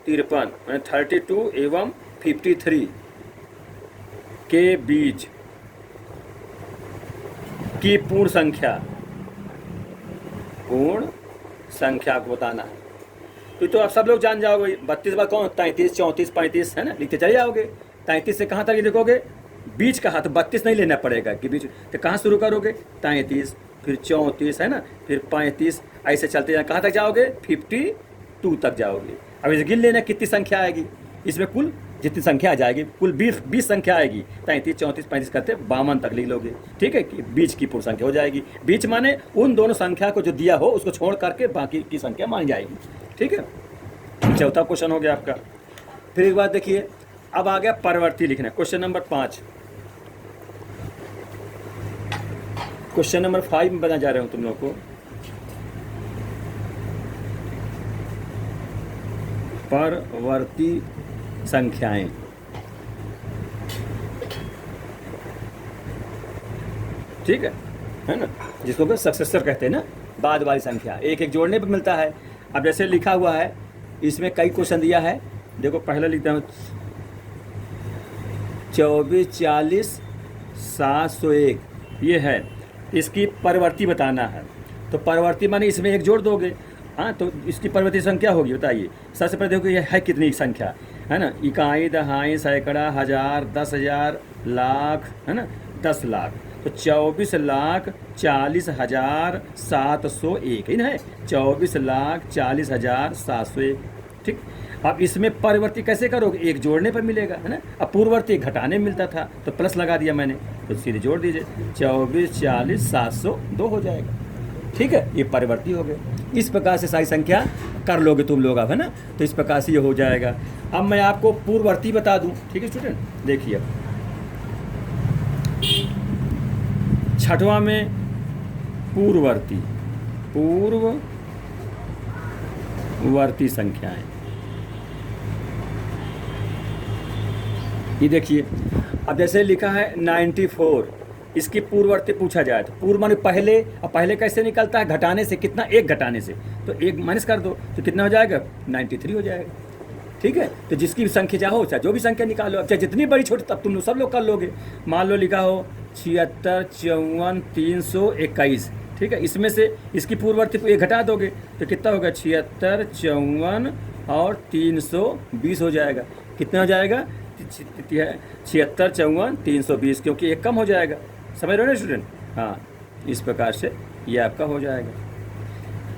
53 यानी 32 एवं 53 के बीच की पूर्ण संख्या को बताना है। तो आप सब लोग जान जाओगे 32 बार कौन? 33 34 35 है ना, लिखते चले जाओगे। 33 से कहाँ तक लिखोगे? बीच का हाथ, 32 नहीं लेना पड़ेगा कि बीच। तो कहाँ शुरू करोगे? 33, फिर 34 है ना, फिर 35, ऐसे चलते जाए कहाँ तक जाओगे? 52 तक जाओगे। अब इसे गिन लेना कितनी संख्या आएगी इसमें, कुल जितनी संख्या आ जाएगी कुल 20 संख्या आएगी। 33 34 35 करते 52 तक लिख लोगे। ठीक है, कि बीच की पूर्ण संख्या हो जाएगी। बीच माने उन दोनों संख्या को जो दिया हो उसको छोड़ करके बाकी की संख्या मान जाएगी। ठीक है, चौथा क्वेश्चन हो गया आपका। फिर एक बात देखिए, अब आ गया परवर्ती लिखना, क्वेश्चन नंबर 5। क्वेश्चन नंबर 5 में बना जा रहे हूँ तुम लोग को। परवर्ती संख्याएं। ठीक है ना, जिसको कि सक्सेसर कहते हैं ना, बाद वाली संख्या, एक एक जोड़ने पर मिलता है। अब जैसे लिखा हुआ है इसमें कई क्वेश्चन दिया है। देखो पहले लिखता हूँ 24 40 701, ये है, इसकी परवर्ती बताना है। तो परवर्ती माने इसमें एक जोड़ दोगे। हाँ, तो इसकी परवर्ती संख्या होगी, बताइए। सबसे पहले देखो ये है कितनी संख्या है ना, इकाई दहाई सैकड़ा हज़ार 10,000 लाख है ना, 10 लाख। तो 24,40,701 ही ना है, 24,40,701। ठीक, अब इसमें परवर्ती कैसे करोगे? एक जोड़ने पर मिलेगा है ना। अब पूर्ववर्ती एक घटाने में मिलता था तो प्लस लगा दिया मैंने, तो सीधे जोड़ दीजिए, 24 40 702 हो जाएगा। ठीक है, ये परवर्ती हो गए। इस प्रकार से सारी संख्या कर लोगे तुम लोग अब, है ना। तो इस प्रकार से ये हो जाएगा। अब मैं आपको पूर्ववर्ती बता दूं। ठीक है स्टूडेंट, देखिए छठवां में पूर्ववर्ती संख्याएं। ये देखिए, अब जैसे लिखा है 94, इसकी पूर्ववर्ती पूछा जाए तो पूर्व माने पहले, और पहले कैसे निकलता है? घटाने से। कितना? एक घटाने से, तो एक माइनस कर दो तो कितना हो जाएगा? 93 हो जाएगा। ठीक है, तो जिसकी संख्या चाहो चाहे जो भी संख्या निकालो, चाहे जितनी बड़ी छोटी, तब तुम लोग सब लोग कर लोगे। मान लो लिखा हो 76 54 321। ठीक है, इसमें से इसकी पूर्ववर्ती एक घटा दोगे तो कितना होगा? 76 54 और 320 हो जाएगा। कितना हो जाएगा? 76 54 320, क्योंकि एक कम हो जाएगा। समझ रहे हो ना स्टूडेंट? हाँ, इस प्रकार से ये आपका हो जाएगा,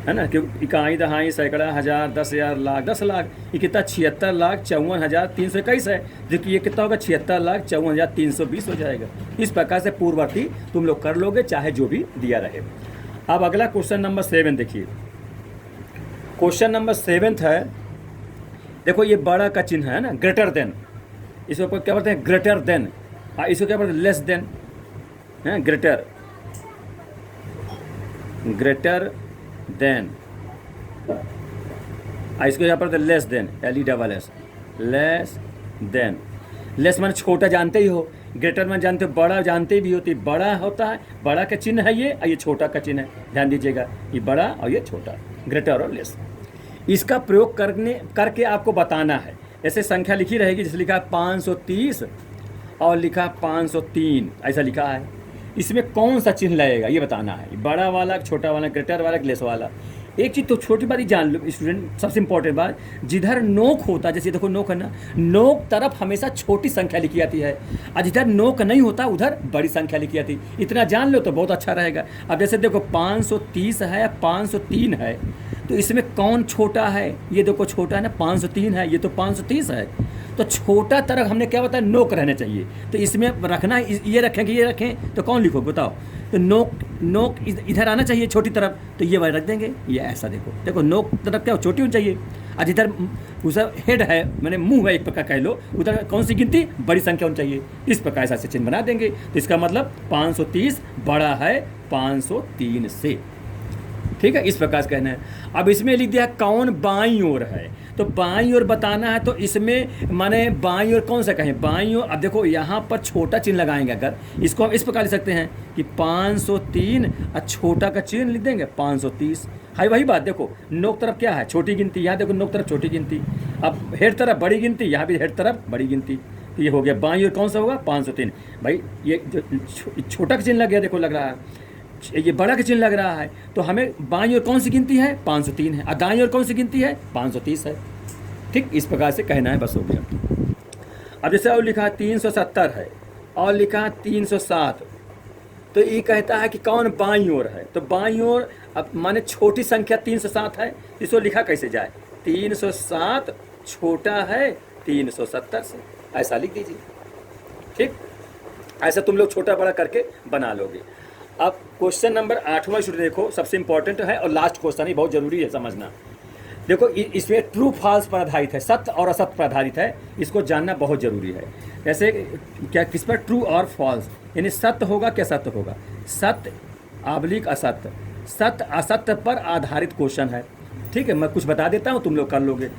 है ना। क्योंकि इकाई दहाई सैकड़ा हज़ार 10,000 लाख 10 लाख, ये कितना? 76,54,321 है, जो कि ये कितना होगा? 76,54,320 हो जाएगा। इस प्रकार से पूर्ववर्ती तुम लोग कर लोगे, चाहे जो भी दिया रहे। अब अगला क्वेश्चन नंबर 7 देखिए। क्वेश्चन नंबर 7 है, देखो ये बड़ा का चिन्ह है ना, ग्रेटर देन। इसको क्या बोलते हैं? Greater than. इसको क्या बोलते हैं? लेस देन है, ग्रेटर देन। इसको यहाँ पर less than, LESS, less than. Less माने छोटा, जानते ही हो। ग्रेटर में जानते हो, बड़ा जानते भी होती, बड़ा होता है, बड़ा का चिन्ह है ये, और ये छोटा का चिन्ह है। ध्यान दीजिएगा, ये बड़ा और ये छोटा, ग्रेटर और लेस। इसका प्रयोग करके आपको बताना है। ऐसे संख्या लिखी रहेगी, जैसे लिखा है 530 और लिखा 503, ऐसा लिखा है। इसमें कौन सा चिन्ह लगेगा ये बताना है, बड़ा वाला, छोटा वाला, ग्रेटर वाला, लेस वाला। एक चीज़ तो छोटी बात ही जान लो स्टूडेंट, सबसे इंपॉर्टेंट बात, जिधर नोक होता है, जैसे देखो नोक है ना, नोक तरफ हमेशा छोटी संख्या लिखी जाती है, और जिधर नोक नहीं होता उधर बड़ी संख्या लिखी जाती है। इतना जान लो तो बहुत अच्छा रहेगा। अब जैसे देखो 530 है, 503 है, तो इसमें कौन छोटा है? ये देखो छोटा है ना, 503 है, ये तो 530 है। तो छोटा तरफ हमने क्या बताया, नोक रहना चाहिए। तो इसमें रखना ये रखें कि ये रखें, तो कौन लिखो बताओ? तो नोक इधर आना चाहिए छोटी तरफ, तो ये वाला रख देंगे। ये ऐसा देखो नोक तरफ क्या छोटी होनी चाहिए, और जिधर उधर हेड है, मैंने मुंह है एक प्रकार कह लो, उधर कौन सी गिनती, बड़ी संख्या होनी चाहिए। इस प्रकार ऐसा चिन्ह बना देंगे। तो इसका मतलब 530 बड़ा है 503 से। ठीक है, इस प्रकार से कहना है। अब इसमें लिख दिया कौन बाईं ओर है, तो बाईं ओर बताना है। तो इसमें माने बाईं ओर कौन सा कहें, बाईं ओर। अब देखो यहाँ पर छोटा चिन्ह लगाएंगे, अगर इसको हम इस प्रकार लिख सकते हैं कि 503 और छोटा का चिन्ह लिख देंगे 530। हाई वही बात, देखो नोक तरफ क्या है, छोटी गिनती, यहाँ देखो नोक तरफ छोटी गिनती, अब हेड तरफ बड़ी गिनती, यहाँ भी हेड तरफ बड़ी गिनती। तो ये हो गया बाईं ओर कौन सा होगा, 503। भाई ये जो छोटा का चिन्ह लग गया, देखो लग रहा है, ये बड़ा का चिन्ह लग रहा है, तो हमें बाईं ओर कौन सी गिनती है, 503 है, और दाईं ओर कौन सी गिनती है, 530 है। ठीक, इस प्रकार से कहना है, बस हो गया। अब जैसे और लिखा 370 है और लिखा 307, तो ये कहता है कि कौन बाईं ओर है। तो बाईं ओर, अब माने छोटी संख्या 307 है, इसको लिखा कैसे जाए, 307 छोटा है 370 से, ऐसा लिख दीजिए। ठीक, ऐसा तुम लोग छोटा बड़ा करके बना लोगे। अब क्वेश्चन नंबर 8वां स्टूडेंट देखो, सबसे इंपॉर्टेंट है और लास्ट क्वेश्चन है, बहुत जरूरी है समझना। देखो इसमें ट्रू फॉल्स पर आधारित है, सत्य और असत्य पर आधारित है, इसको जानना बहुत जरूरी है। जैसे क्या, किस पर, ट्रू और फॉल्स, यानी सत्य होगा क्या सत्य होगा, सत्य आबलिक असत्य, सत्य असत्य पर आधारित क्वेश्चन है। ठीक है, मैं कुछ बता देता हूँ, तुम लोग कर लोगे।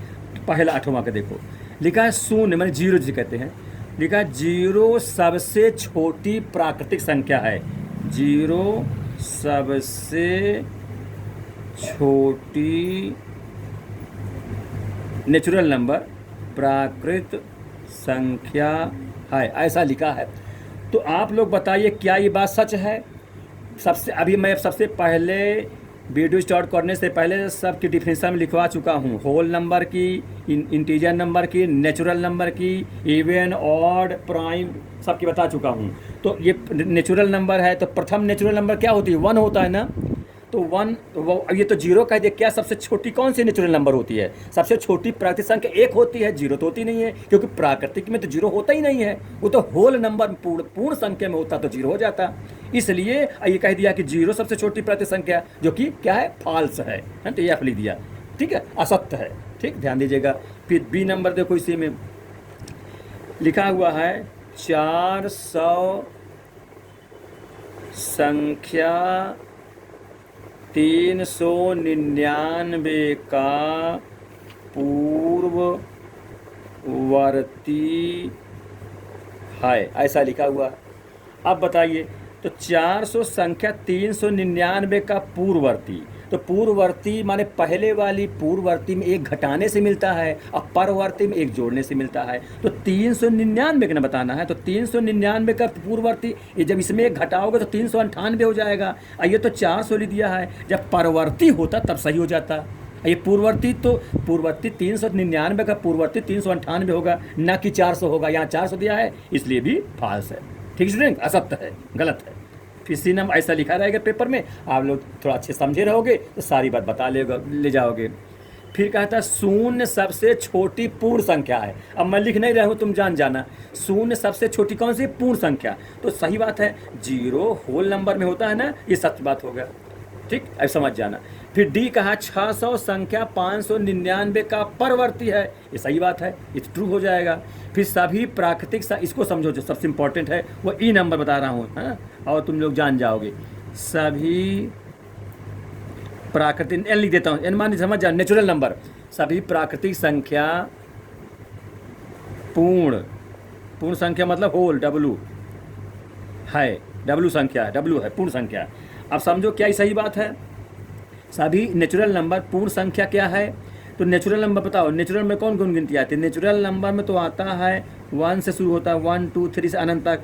पहला 8वां का देखो, लिखा है शून्य, मैंने जीरो जिसे कहते हैं, लिखा है जीरो सबसे छोटी प्राकृतिक संख्या है, जीरो सबसे छोटी नेचुरल नंबर प्राकृत संख्या है, ऐसा लिखा है। तो आप लोग बताइए क्या ये बात सच है? अभी मैं सबसे पहले वीडियो स्टार्ट करने से पहले सबकी डिफिनेशन में लिखवा चुका हूँ, होल नंबर की, इंटीजर नंबर की, नेचुरल नंबर की, इवन, ऑड, प्राइम, सबकी बता चुका हूँ। तो ये नेचुरल नंबर है, तो प्रथम नेचुरल नंबर क्या होती है, 1 होता है ना, तो 1, ये तो जीरो कह दिया। क्या सबसे छोटी कौन सी नेचुरल नंबर होती है? सबसे छोटी प्राकृतिक संख्या 1 होती है, जीरो तो होती नहीं है, क्योंकि प्राकृतिक में तो जीरो होता ही नहीं है, वो तो होल नंबर पूर्ण संख्या में होता तो जीरो हो जाता। इसलिए ये कह दिया कि जीरो सबसे छोटी प्राकृतिक संख्या, जो कि क्या है, फॉल्स है, तो ये लिख दिया। ठीक है, असत्य है। ठीक, ध्यान दीजिएगा। फिर बी नंबर देखो, इसी में लिखा हुआ है 400 संख्या 399 का पूर्ववर्ती है, ऐसा लिखा हुआ। अब बताइए, तो 400 संख्या 399 का पूर्ववर्ती, तो पूर्ववर्ती माने पहले वाली पूर्ववर्ती में एक घटाने से मिलता है और परवर्ती में एक जोड़ने से मिलता है। तो 399 का ना बताना है, तो 399 का पूर्ववर्ती, ये जब इसमें एक घटाओगे तो 398 हो जाएगा। और ये तो 400 लिख दिया है, जब परवर्ती होता तब सही हो जाता। ये पूर्ववर्ती, तो पूर्ववर्ती 399 का पूर्ववर्ती 398 होगा, ना कि 400 होगा। यहाँ 400 दिया है, इसलिए भी फॉल्स है। ठीक स्टूडेंट, असत्य है, गलत है। फिर सी नंबर ऐसा लिखा रहेगा पेपर में, आप लोग थोड़ा अच्छे समझे रहोगे तो सारी बात बता ले जाओगे। फिर कहता है शून्य सबसे छोटी पूर्ण संख्या है। अब मैं लिख नहीं रहा हूँ, तुम जाना, शून्य सबसे छोटी कौन सी पूर्ण संख्या, तो सही बात है, जीरो होल नंबर में होता है ना, ये सत्य बात होगा। ठीक, अब समझ जाना। फिर डी कहा 600 संख्या 599 का परवर्ती है, ये सही बात है, ये ट्रू हो जाएगा। फिर सभी प्राकृतिक इसको समझो, जो सबसे इंपॉर्टेंट है वो ई नंबर बता रहा हूँ, है ना, और तुम लोग जान जाओगे। सभी प्राकृतिक, एन लिख देता हूँ, एन मान समझ जाओ, नेचुरल नंबर, सभी प्राकृतिक संख्या पूर्ण संख्या मतलब होल, डब्लू है, डब्लू संख्या है, डब्लू है पूर्ण संख्या। अब समझो क्या ही सही बात है, सभी नेचुरल नंबर पूर्ण संख्या क्या है, तो नेचुरल नंबर बताओ, नेचुरल में कौन कौन गिनती आती है? नेचुरल नंबर में तो आता है 1 से शुरू होता है, 1 2 3 से अनंत तक,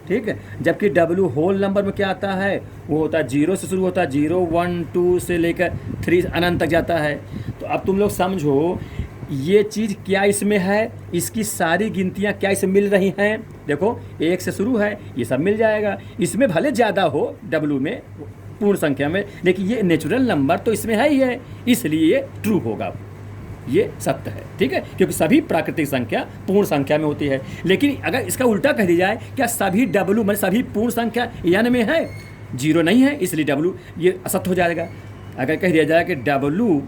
ठीक है। जबकि डब्लू होल नंबर में क्या आता है, वो होता है 0 से शुरू होता है, 0 1 2 से लेकर 3 अनंत तक जाता है। तो अब तुम लोग समझो ये चीज़ क्या इसमें है, इसकी सारी गिनतियाँ क्या इसमें मिल रही हैं। देखो 1 से शुरू है, ये सब मिल जाएगा। इसमें भले ज़्यादा हो डब्लू में पूर्ण संख्या में, लेकिन ये नेचुरल नंबर तो इसमें है ही है, इसलिए ये ट्रू होगा, ये सत्य है, ठीक है। क्योंकि सभी प्राकृतिक संख्या पूर्ण संख्या में होती है। लेकिन अगर इसका उल्टा कह दिया जाए, क्या सभी डब्लू में सभी पूर्ण संख्या यानी में है? 0 नहीं है, इसलिए डब्लू ये असत्य हो जाएगा। अगर कह दिया जाए कि डब्लू,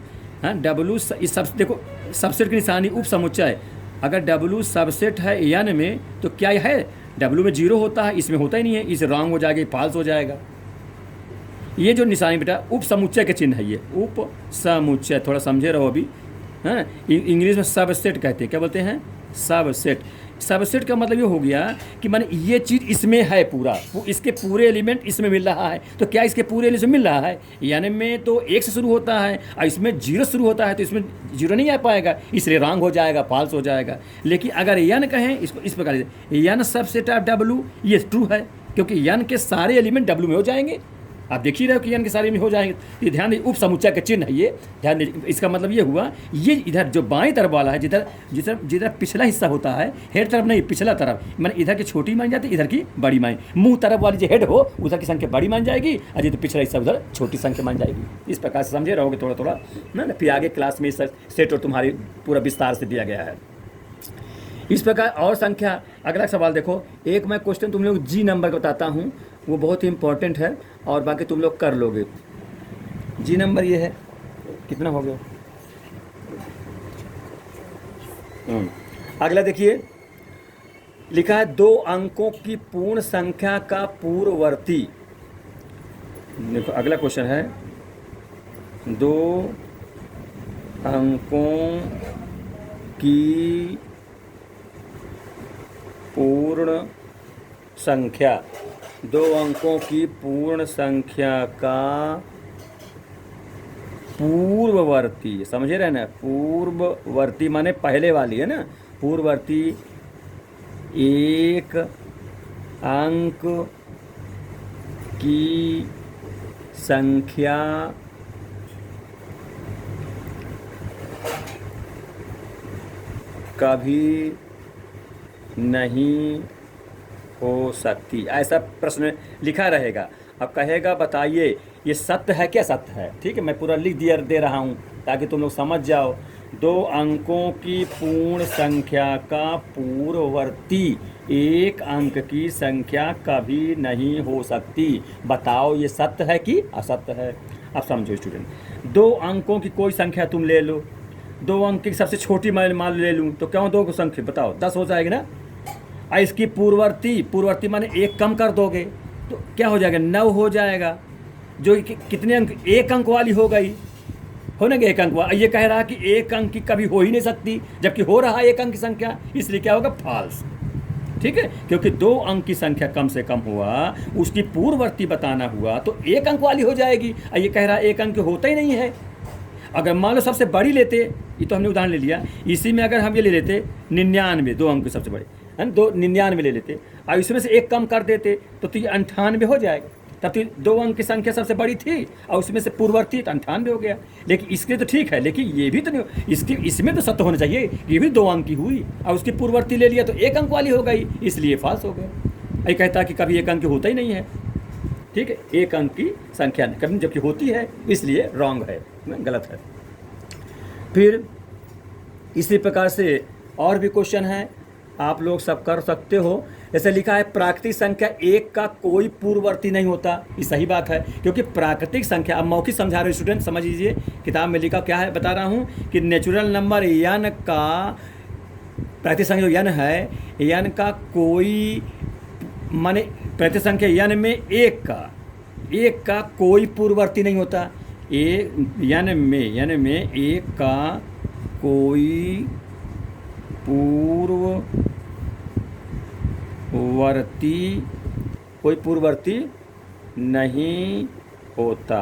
हाँ डब्लू इस सब, देखो सबसेट की निशानी उप समुच्चय, अगर डब्लू सबसेट है यानी में तो क्या है, डब्लू में 0 होता है, इसमें होता ही नहीं है, इसे रॉन्ग हो जाएगा, फाल्स हो जाएगा। ये जो निशानी बेटा उप समुच्चय के चिन्ह है, ये उप समुच्चय, थोड़ा समझे रहो अभी, हाँ। इंग्लिश में सबसेट कहते हैं, क्या बोलते हैं? सबसेट। सबसेट का मतलब ये हो गया कि माने ये चीज़ इसमें है पूरा, वो इसके पूरे एलिमेंट इसमें मिल रहा है। तो क्या इसके पूरे एलिमेंट मिल रहा है? यानी में तो 1 से शुरू होता है और इसमें 0 शुरू होता है, तो इसमें 0 नहीं आ पाएगा, इसलिए रॉन्ग हो जाएगा, फॉल्स हो जाएगा। लेकिन अगर यन कहें इसको इस प्रकार से, यन सबसेट ऑफ डब्लू, ये ट्रू है, क्योंकि यन के सारे एलिमेंट डब्लू में हो जाएंगे। आप देख ही रहे हो कि यन के सारे में हो जाएंगे। ये ध्यान दीजिए, उप समुच्चय का चिन्ह है ये, ध्यान दीजिए। इसका मतलब ये हुआ, ये इधर जो बाएं तरफ वाला है, जिधर जिधर जिधर पिछला हिस्सा होता है, हेड तरफ नहीं, पिछला तरफ, मैंने इधर की छोटी मान जाती है, इधर की बड़ी मान। मुंह तरफ वाली जो हेड हो उधर की संख्या बड़ी मान जाएगी, और जिधर पिछला हिस्सा उधर छोटी संख्या मान जाएगी। इस प्रकार से समझे रहोगे थोड़ा थोड़ा ना, फिर आगे क्लास में इस सेट और तुम्हारी पूरा विस्तार से दिया गया है। इस प्रकार और संख्या। अगला सवाल देखो, एक मैं क्वेश्चन तुम लोग जी नंबर का बताता हूँ, वो बहुत ही इंपॉर्टेंट है और बाकी तुम लोग कर लोगे। जी नंबर ये है, कितना हो गया? अगला देखिए, लिखा है 2 अंकों की पूर्ण संख्या का पूर्ववर्ती। देखो अगला क्वेश्चन है, 2 अंकों की पूर्ण संख्या, 2 अंकों की पूर्ण संख्या का पूर्ववर्ती, समझे रहे ना? पूर्ववर्ती माने पहले वाली है ना, पूर्ववर्ती 1 अंक की संख्या कभी नहीं हो सकती, ऐसा प्रश्न लिखा रहेगा। अब कहेगा बताइए ये सत्य है क्या? सत्य है, ठीक है। मैं पूरा लिख दे रहा हूँ ताकि तुम लोग समझ जाओ। 2 अंकों की पूर्ण संख्या का पूर्ववर्ती 1 अंक की संख्या कभी नहीं हो सकती। बताओ ये सत्य है कि असत्य है? अब समझो स्टूडेंट, 2 अंकों की कोई संख्या तुम ले लो, 2 अंक की सबसे छोटी मान ले लूँ तो क्यों 2 को संख्या बताओ 10 हो जाएगी ना। और इसकी पूर्ववर्ती माने 1 कम कर दोगे तो क्या हो जाएगा? 9 हो जाएगा। जो कितने अंक? 1 अंक वाली हो गई, हो ना 1 अंक वाला। ये कह रहा कि 1 अंक की कभी हो ही नहीं सकती, जबकि हो रहा है 1 अंक की संख्या, इसलिए क्या होगा? फॉल्स, ठीक है। क्योंकि 2 अंक की संख्या कम से कम हुआ, उसकी पूर्ववर्ती बताना हुआ तो 1 अंक वाली हो जाएगी। और ये कह रहा है 1 अंक होता ही नहीं है। अगर मान लो सबसे बड़ी लेते, ये तो हमने उदाहरण ले लिया, इसी में अगर हम ये ले लेते 99, 2 अंक सबसे बड़े है, 99 ले लेते और इसमें से 1 कम कर देते तो ये 98 हो जाएगा। तब तो 2 अंक की संख्या सबसे बड़ी थी और उसमें से पूर्ववर्ती तो 98 हो गया। लेकिन इसके तो ठीक है, लेकिन ये भी तो नहीं, इसकी इसमें तो सत्य होना चाहिए, ये भी 2 अंक की हुई और उसकी पूर्ववर्ती ले लिया तो 1 अंक वाली हो गई, इसलिए फॉल्स हो गया। ये कहता है कि कभी 1 अंक होता ही नहीं है, ठीक है। 1 अंक की संख्या कभी जबकि होती है, इसलिए रॉन्ग है, गलत है। फिर इसी प्रकार से और भी क्वेश्चन है, आप लोग सब कर सकते हो। जैसे लिखा है प्राकृतिक संख्या 1 का कोई पूर्ववर्ती नहीं होता। ये सही बात है, क्योंकि प्राकृतिक संख्या, अब मौखिक समझा रहे स्टूडेंट समझ लीजिए, किताब में लिखा क्या है बता रहा हूँ कि नेचुरल नंबर n का, प्राकृतिक संख्या जो n है, n का कोई माने प्राकृतिक संख्या n में 1 का कोई पूर्ववर्ती नहीं होता। n में 1 का कोई पूर्ववर्ती नहीं होता।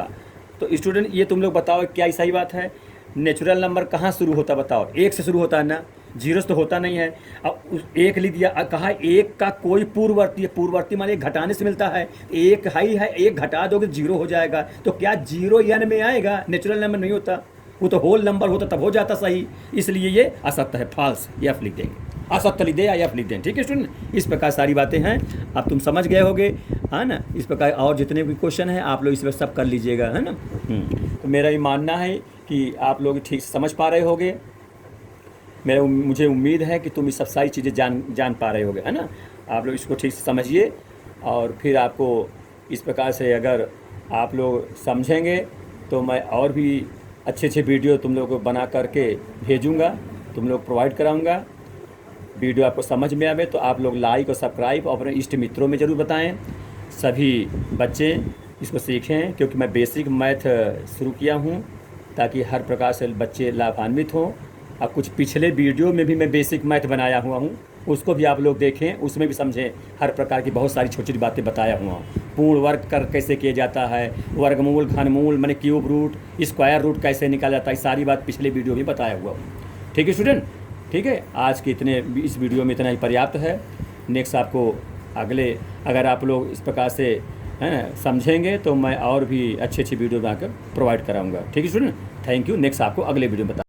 तो स्टूडेंट ये तुम लोग बताओ क्या सही बात है? नेचुरल नंबर कहाँ शुरू होता बताओ? एक से शुरू होता है ना, जीरो से तो होता नहीं है। अब एक लिख दिया, कहा एक का कोई पूर्ववर्ती है, पूर्ववर्ती माने एक घटाने से मिलता है, एक हाई है, एक घटा दोगे जीरो हो जाएगा। तो क्या जीरो एन में आएगा? नेचुरल नंबर नहीं होता, वो तो होल नंबर होता तब हो जाता सही, इसलिए ये असत्य है, फॉल्स। एफ लिख देंगे, असत्य लिख दे या एफ लिख दें, ठीक है स्टूडेंट। इस प्रकार सारी बातें हैं, अब तुम समझ गए होगे, है ना। इस प्रकार और जितने भी क्वेश्चन हैं आप लोग इस पर सब कर लीजिएगा, है ना। तो मेरा ये मानना है कि आप लोग ठीक से समझ पा रहे होगे। मुझे उम्मीद है कि तुम ये सब सारी चीज़ें जान पा रहे होगे, है ना। आप लोग इसको ठीक से समझिए और फिर आपको इस प्रकार से अगर आप लोग समझेंगे तो मैं और भी अच्छे वीडियो तुम लोगों को बना करके भेजूँगा, तुम लोग प्रोवाइड कराऊँगा। वीडियो आपको समझ में आवे तो आप लोग लाइक और सब्सक्राइब और अपने इष्ट मित्रों में ज़रूर बताएं। सभी बच्चे इसको सीखें, क्योंकि मैं बेसिक मैथ शुरू किया हूँ ताकि हर प्रकार से बच्चे लाभान्वित हों। अब कुछ पिछले वीडियो में भी मैं बेसिक मैथ बनाया हुआ हूँ, उसको भी आप लोग देखें, उसमें भी समझें। हर प्रकार की बहुत सारी छोटी छोटी बातें बताया हुआ हूँ। पूर्ण वर्ग कर कैसे किया जाता है, वर्गमूल, घनमूल माने क्यूब रूट, स्क्वायर रूट कैसे निकाला जाता है, सारी बात पिछले वीडियो में बताया हुआ हूँ। ठीक है स्टूडेंट, ठीक है। आज के इस वीडियो में इतना ही पर्याप्त है। नेक्स्ट आपको अगले, अगर आप लोग इस प्रकार से हैं समझेंगे तो मैं और भी अच्छी वीडियो बनाकर प्रोवाइड कराऊंगा। ठीक है स्टूडेंट, थैंक यू। नेक्स्ट आपको अगले वीडियो में बता